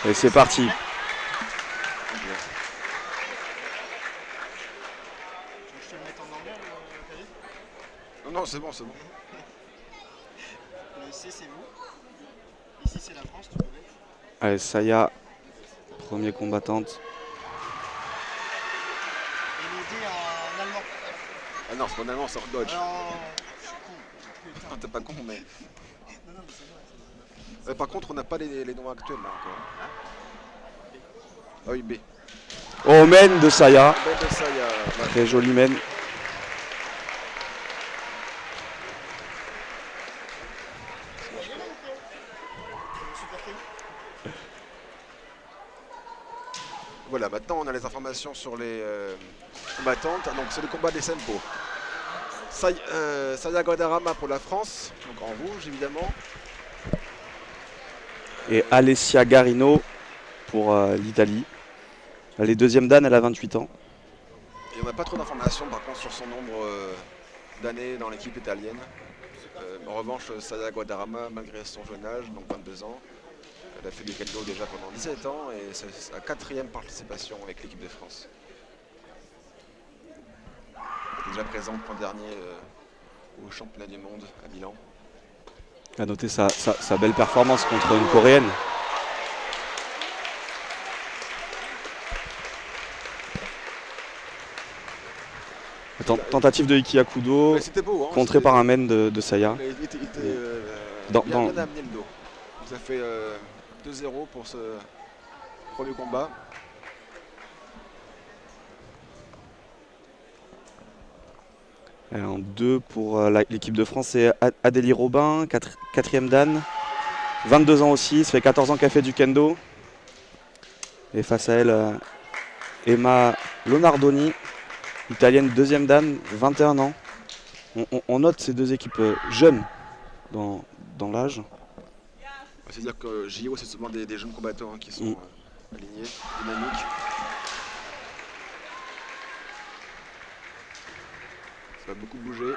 Et c'est parti. Je te le mette en anglais, Khalid. Non, non, c'est bon, c'est bon. Le C, c'est vous. Ici, c'est la France, tu peux mettre. Allez, Saya, premier combattante. Et le D en allemand. Ah non, c'est pas en allemand, c'est en Dodge. Alors, je suis con. Putain. Non, t'es pas con, mais. Non, non, mais c'est vrai. C'est Par contre, on n'a pas les noms actuels là encore. Ah oui, B. Oh, men de Saya. Ben de ça, il y a. Très joli men. Voilà, maintenant on a les informations sur les combattantes. Donc c'est le combat des Sempo. Saya Guadarrama pour la France, donc en rouge évidemment. Et Alessia Garino pour l'Italie. Elle est deuxième dan, elle a 28 ans. Et on n'a pas trop d'informations par contre sur son nombre d'années dans l'équipe italienne. En revanche, Saya Guadarrama, malgré son jeune âge, donc 22 ans, elle a fait du kendo déjà pendant 17 ans et c'est sa 4e participation avec l'équipe de France. Elle est déjà présente l'an dernier au championnat du monde à Milan. Elle a noté sa belle performance contre une coréenne. Tentative de Ikiakudo, C'était beau, hein, contré par un men de Saya. Il était Dans- bien amené le dos. Ça fait 2-0 pour ce premier combat. En 2 pour l'équipe de France, c'est Adélie Robin, quatrième dan. 22 ans aussi, ça fait 14 ans qu'elle fait du kendo. Et face à elle, Emma Lonardoni, italienne, deuxième dan, 21 ans. On note ces deux équipes jeunes dans l'âge. C'est-à-dire que JO, c'est souvent des jeunes combattants qui sont alignés, dynamiques. Ça va beaucoup bouger.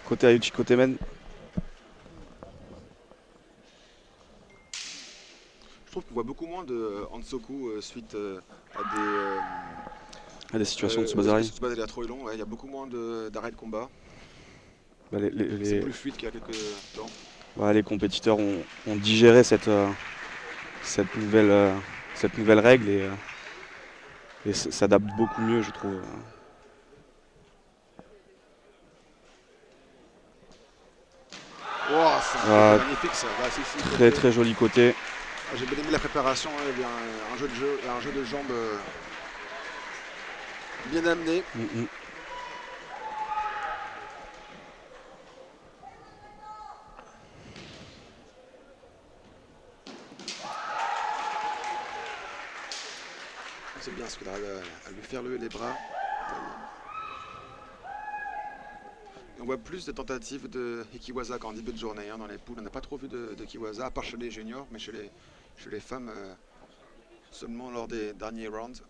Côté Ayuchi, côté men. Je trouve qu'on voit beaucoup moins de Hansoku suite À des situations de Tsubasari. Tsubasari à trop long. Il y a beaucoup moins d'arrêts de combat. Bah, C'est plus fluide qu'il y a quelques temps. les compétiteurs ont digéré cette nouvelle règle et s'adaptent beaucoup mieux, je trouve. Oh, c'est magnifique ça. Bah, Très très joli côté. J'ai bien aimé la préparation, hein. Il y a un jeu de jambes bien amené. C'est bien ce qu'il arrive à lui faire lever les bras. Et on voit plus de tentatives de Ikiwaza qu'en début de journée. Hein, dans les poules, on n'a pas trop vu de Ikiwaza, à part chez les juniors, mais chez les femmes, seulement lors des derniers rounds.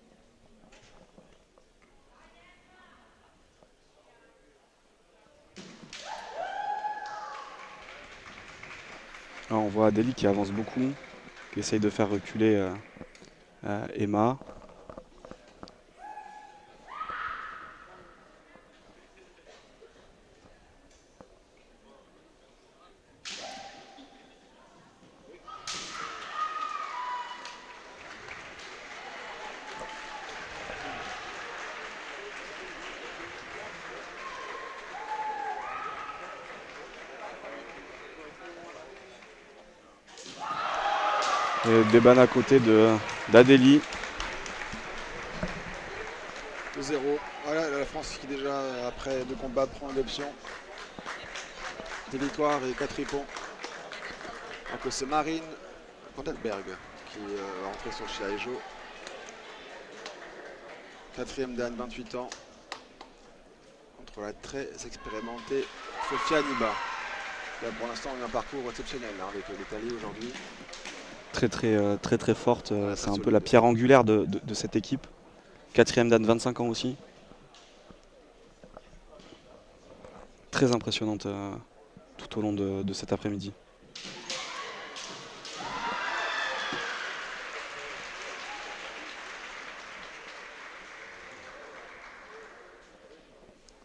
Alors, on voit Adélie qui avance beaucoup, qui essaye de faire reculer Emma. Et Deban à côté d'Adélie. 2-0. Voilà la France qui déjà, après 2 combats, prend l'option. Des victoires et 4 rippons. Donc c'est Marine Vandenberg qui va rentrer sur Shiaijo. 4e dan, 28 ans. Contre la très expérimentée Sofia Niba. Là, pour l'instant, on a un parcours exceptionnel hein, avec l'Italie aujourd'hui. Très forte. Voilà, c'est un peu la pierre angulaire de cette équipe. Quatrième Dan, 25 ans aussi. Très impressionnante tout au long de cet après-midi.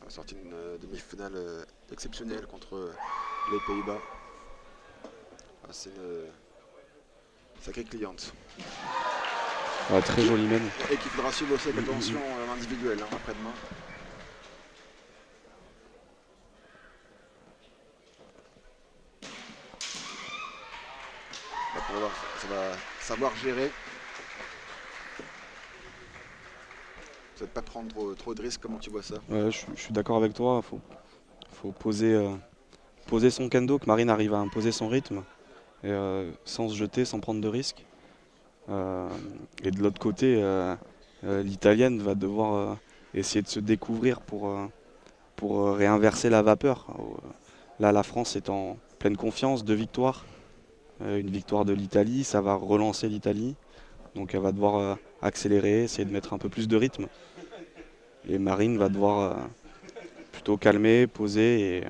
On a sorti une demi-finale exceptionnelle contre les Pays-Bas. Ah, c'est une sacrée cliente. Ouais, très joli même. Et qu'il faudra suivre aussi avec attention individuelle après-demain. Ça va savoir gérer. Ça va pas prendre trop de risques. Comment tu vois ça? Ouais, je suis d'accord avec toi. Faut poser son kendo, que Marine arrive à imposer son rythme, et, sans se jeter, sans prendre de risques. Et de l'autre côté, l'Italienne va devoir essayer de se découvrir pour réinverser la vapeur. Là, la France est en pleine confiance, 2 victoires. Une victoire de l'Italie, ça va relancer l'Italie. Donc elle va devoir accélérer, essayer de mettre un peu plus de rythme. Et Marine va devoir plutôt calmer, poser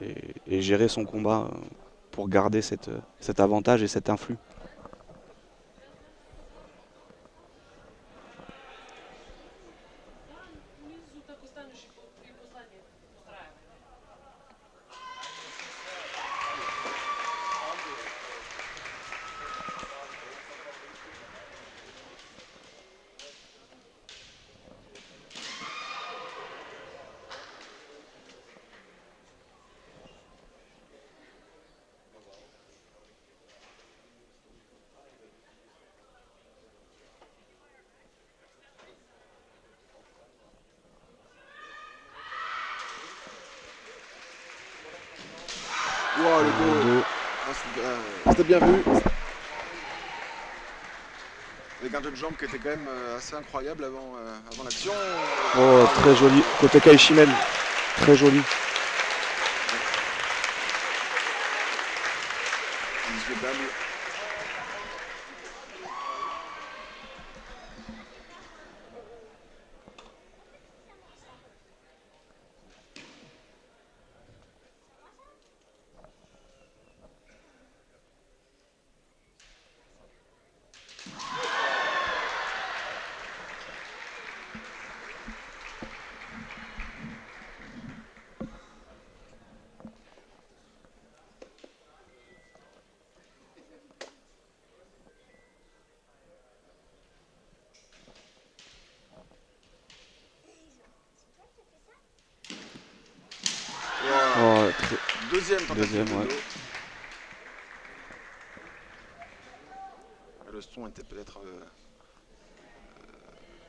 et gérer son combat pour garder cet avantage et cet influx. Wow, le dos. C'était bien vu. Avec un jeu de jambes qui était quand même assez incroyable avant l'action. Oh, très joli. Côté Kaishimen, très joli. Indiscutable. Oh, Deuxième tentative Deuxième, de ouais. dos. Le son était peut-être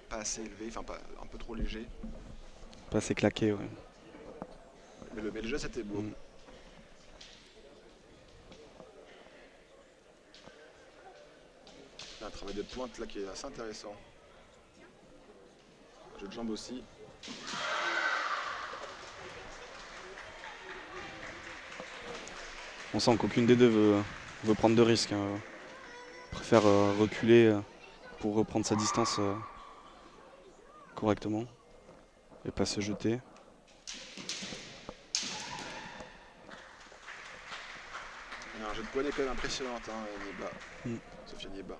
pas assez élevé, enfin un peu trop léger. Pas assez claqué, ouais. Mais le geste était beau. Mm. Il y a un travail de pointe là qui est assez intéressant. Un jeu de jambes aussi. On sent qu'aucune des deux veut prendre de risques, hein. Préfère reculer pour reprendre sa distance correctement et pas se jeter. Il y a un jeu de poignet quand même impressionnant, Nieba. Mm. Sophia Nieba.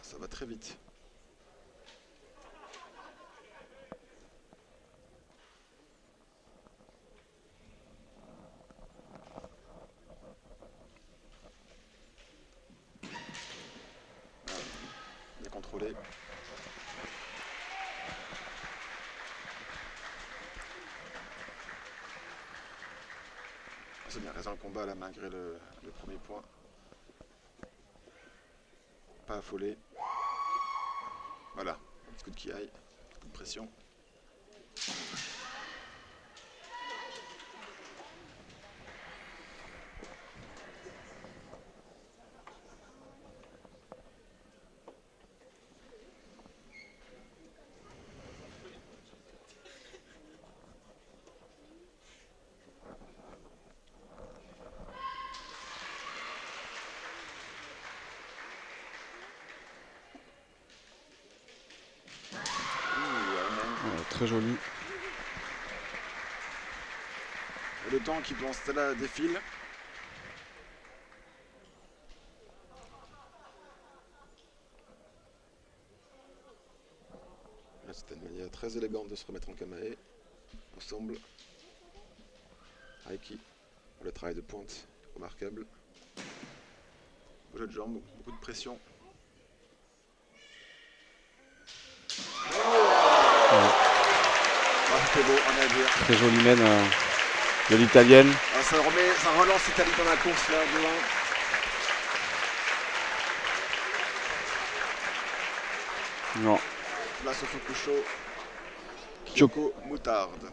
Ça va très vite. Bien contrôlé. C'est bien, raison le combat là malgré le premier point. Pas affolé. Voilà, un petit coup de kiaï, coup de pression. Très joli. Et le temps qui pendant ce temps-là défile. C'était une manière très élégante de se remettre en kamae. Ensemble. Aiki. Le travail de pointe remarquable. Beau jeu de jambes, beaucoup de pression. Ah, c'était beau, on a à dire. Très joli mène de l'italienne. Ah, ça relance l'Italie dans la course là, devant. Non. Place au Fukusho. Kyoko Moutarde.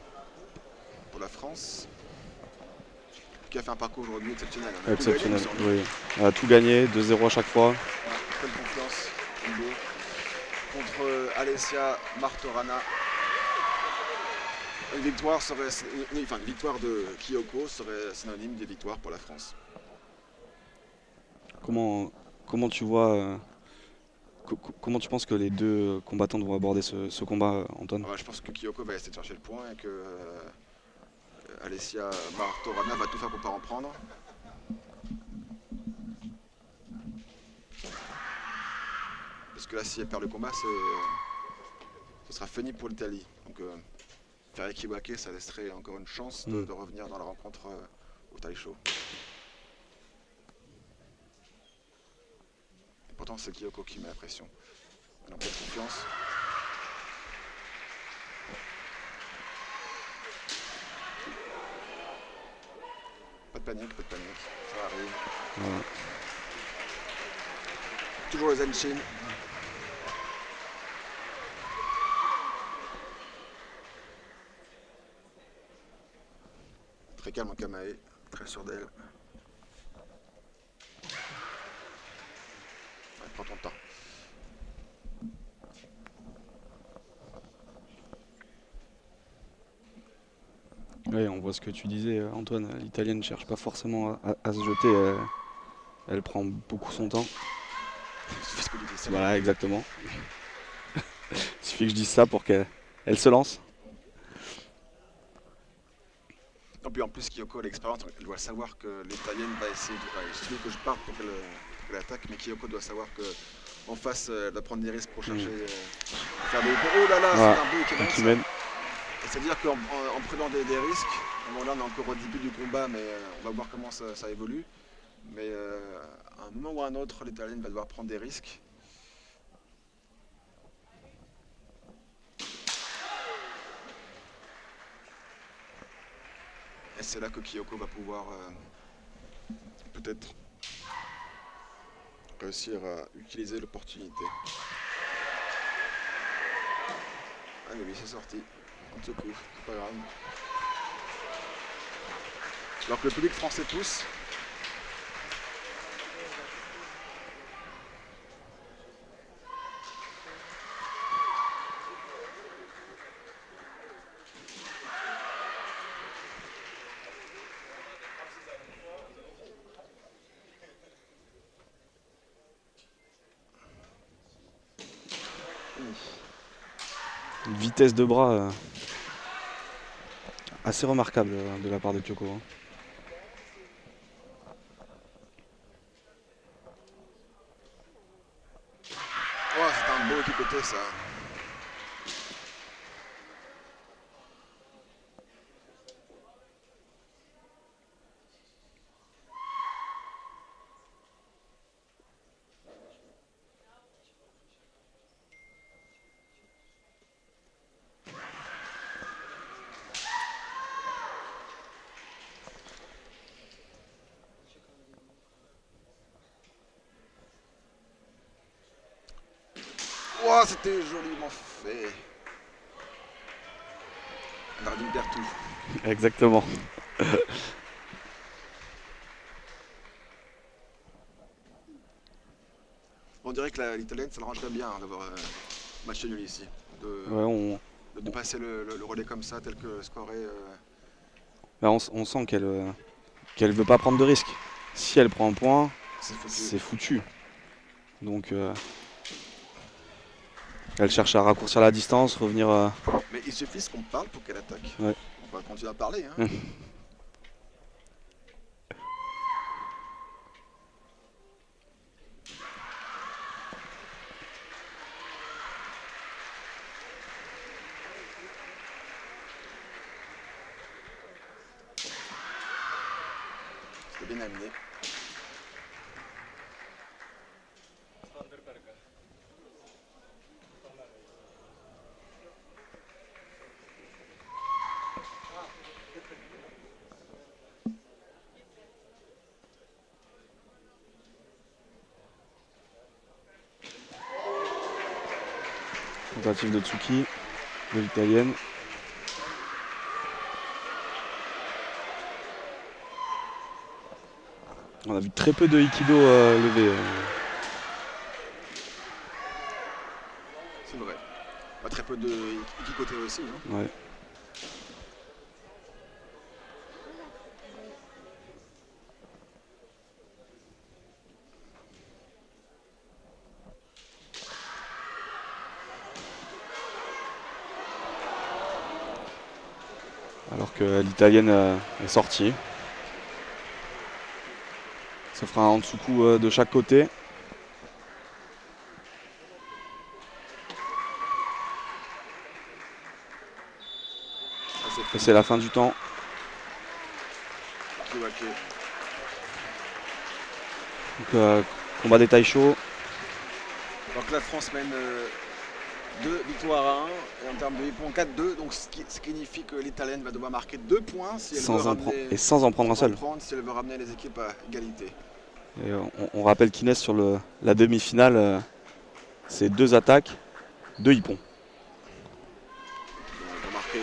Pour la France. Qui a fait un parcours aujourd'hui exceptionnel. Hein. Exceptionnel, oui. Elle a tout gagné, 2-0 à chaque fois. Quelle confiance, Kumbo. Contre Alessia Martorana. Une victoire de Kyoko serait synonyme des victoires pour la France. Comment tu vois, comment tu penses que les deux combattants vont aborder ce combat, Antoine? Je pense que Kyoko va essayer de chercher le point et que Alessia Martorana va tout faire pour pas en prendre. Parce que là, si elle perd le combat, ce sera fini pour l'Italie. Donc, faire Ikiwake, ça laisserait encore une chance de revenir dans la rencontre au Taisho. Et pourtant, c'est Kyoko qui met la pression. Elle a pas de confiance. Pas de panique, ça arrive. Ouais. Toujours le Zenshin. Très calme en Kamae, très sûr d'elle. Ouais, prends ton temps. Oui, on voit ce que tu disais, Antoine. L'italienne ne cherche pas forcément à se jeter. Elle prend beaucoup son temps. C'est ce que tu dis, Voilà, exactement. Il suffit que je dise ça pour qu'elle se lance. Et puis en plus, Kyoko a l'expérience, elle doit savoir que l'Italienne va essayer de. Il suffit que je parte pour qu'elle attaque, mais Kyoko doit savoir qu'en face, elle va prendre des risques pour chercher. Faire des. Oh là là, Voilà, c'est un beau qui mène. C'est-à-dire qu'en prenant des risques, bon, là on est encore au début du combat, mais on va voir comment ça évolue. Mais à un moment ou à un autre, l'Italienne va devoir prendre des risques. Et c'est là que Kyoko va pouvoir peut-être réussir à utiliser l'opportunité. Ah mais oui, c'est sorti. On te secoue, c'est pas grave. Alors que le public français pousse. Une vitesse de bras assez remarquable de la part de Kyoko. Hein. Oh, c'est un beau côté ça. Oh, c'était joliment fait. Nardine perd tout. Exactement. On dirait que l'italienne, ça l'arrangerait bien d'avoir match nul ici. Ouais, De passer le relais comme ça, tel que le score est. Là, on sent qu'elle veut pas prendre de risques. Si elle prend un point, c'est foutu. Donc Elle cherche à raccourcir la distance, revenir. Mais il suffit qu'on parle pour qu'elle attaque. Ouais. On va continuer à parler. Hein. C'est bien amené. Tentative de Tsuki, de l'italienne. On a vu très peu de Aikido levé. C'est vrai. Pas très peu de Ikikoté aussi. Hein. Ouais. Alors que l'italienne est sortie. Ça fera un Hansuku de chaque côté. Et c'est la fin du temps. Donc, combat des Taisho. Donc la France mène 2 victoires à 1 et en termes de points 4-2. Donc ce qui signifie que l'italienne va devoir marquer 2 points si elle veut ramener, sans en prendre un seul. Si elle veut ramener les équipes à égalité. Et on rappelle qu'Inès sur la demi-finale, c'est 2 attaques, 2 hippons. On va marquer.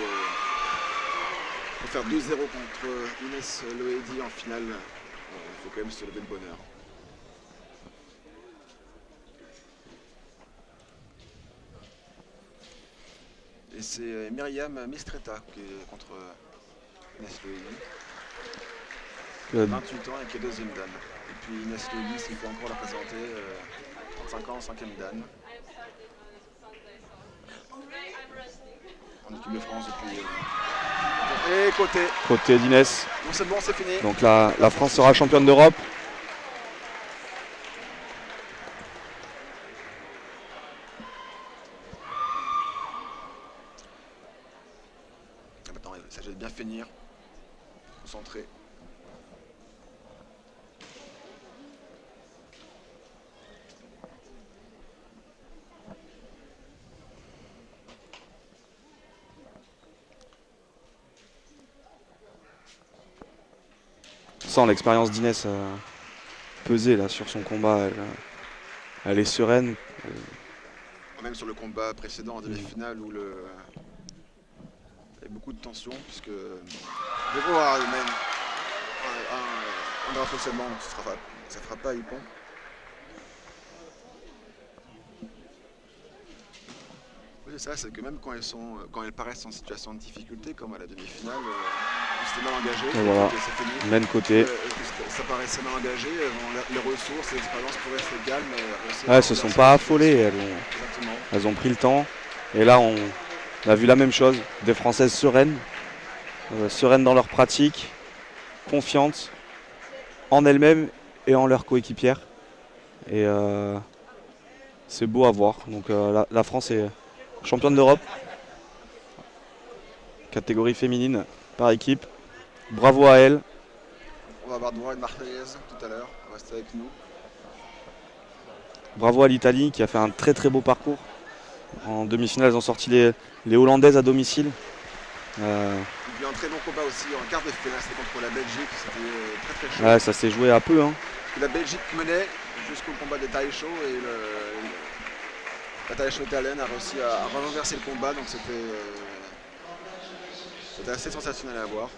Pour faire 2-0 contre Inès Loedi en finale, il faut quand même se lever de bonheur. Et c'est Myriam Mistretta qui est contre Inès Loedi. 28 ans et qui est deuxième dan. Et puis Inès Loedi, s'il faut encore la présenter, 35 ans, cinquième dan. En équipe de France depuis. Et côté. Côté d'Inès. Bon, c'est bon, c'est fini. Donc la France sera championne d'Europe. Maintenant, il s'agit de bien finir. Concentré. Sans l'expérience d'Inès peser là sur son combat, elle est sereine. Même sur le combat précédent en demi-finale où il y avait beaucoup de tension puisque devoir même un drapeau seulement, ça ne fera pas Hippon. Oui, c'est ça, c'est que même quand elles paraissent en situation de difficulté, comme à la demi-finale, c'était mal engagé. Et voilà, même côté. Ça paraissait mal engagé, les ressources, l'expérience pour rester calme. Elles ne se sont pas affolées, elles ont pris le temps. Et là, on a vu la même chose, des Françaises sereines, sereines dans leur pratique, confiantes en elles-mêmes et en leurs coéquipières. Et c'est beau à voir. Donc la France est championne d'Europe, catégorie féminine par équipe. Bravo à elle. On va avoir droit à une Marseillaise tout à l'heure, restez avec nous. Bravo à l'Italie qui a fait un très très beau parcours. En demi-finale, elles ont sorti les Hollandaises à domicile. Il y a eu un très bon combat aussi en quart de finale, c'était contre la Belgique, c'était très très chaud. Ouais, ça s'est joué à peu. Hein. La Belgique menait jusqu'au combat des Taisho et la Taisho italienne a réussi à renverser le combat, donc c'était assez sensationnel à voir.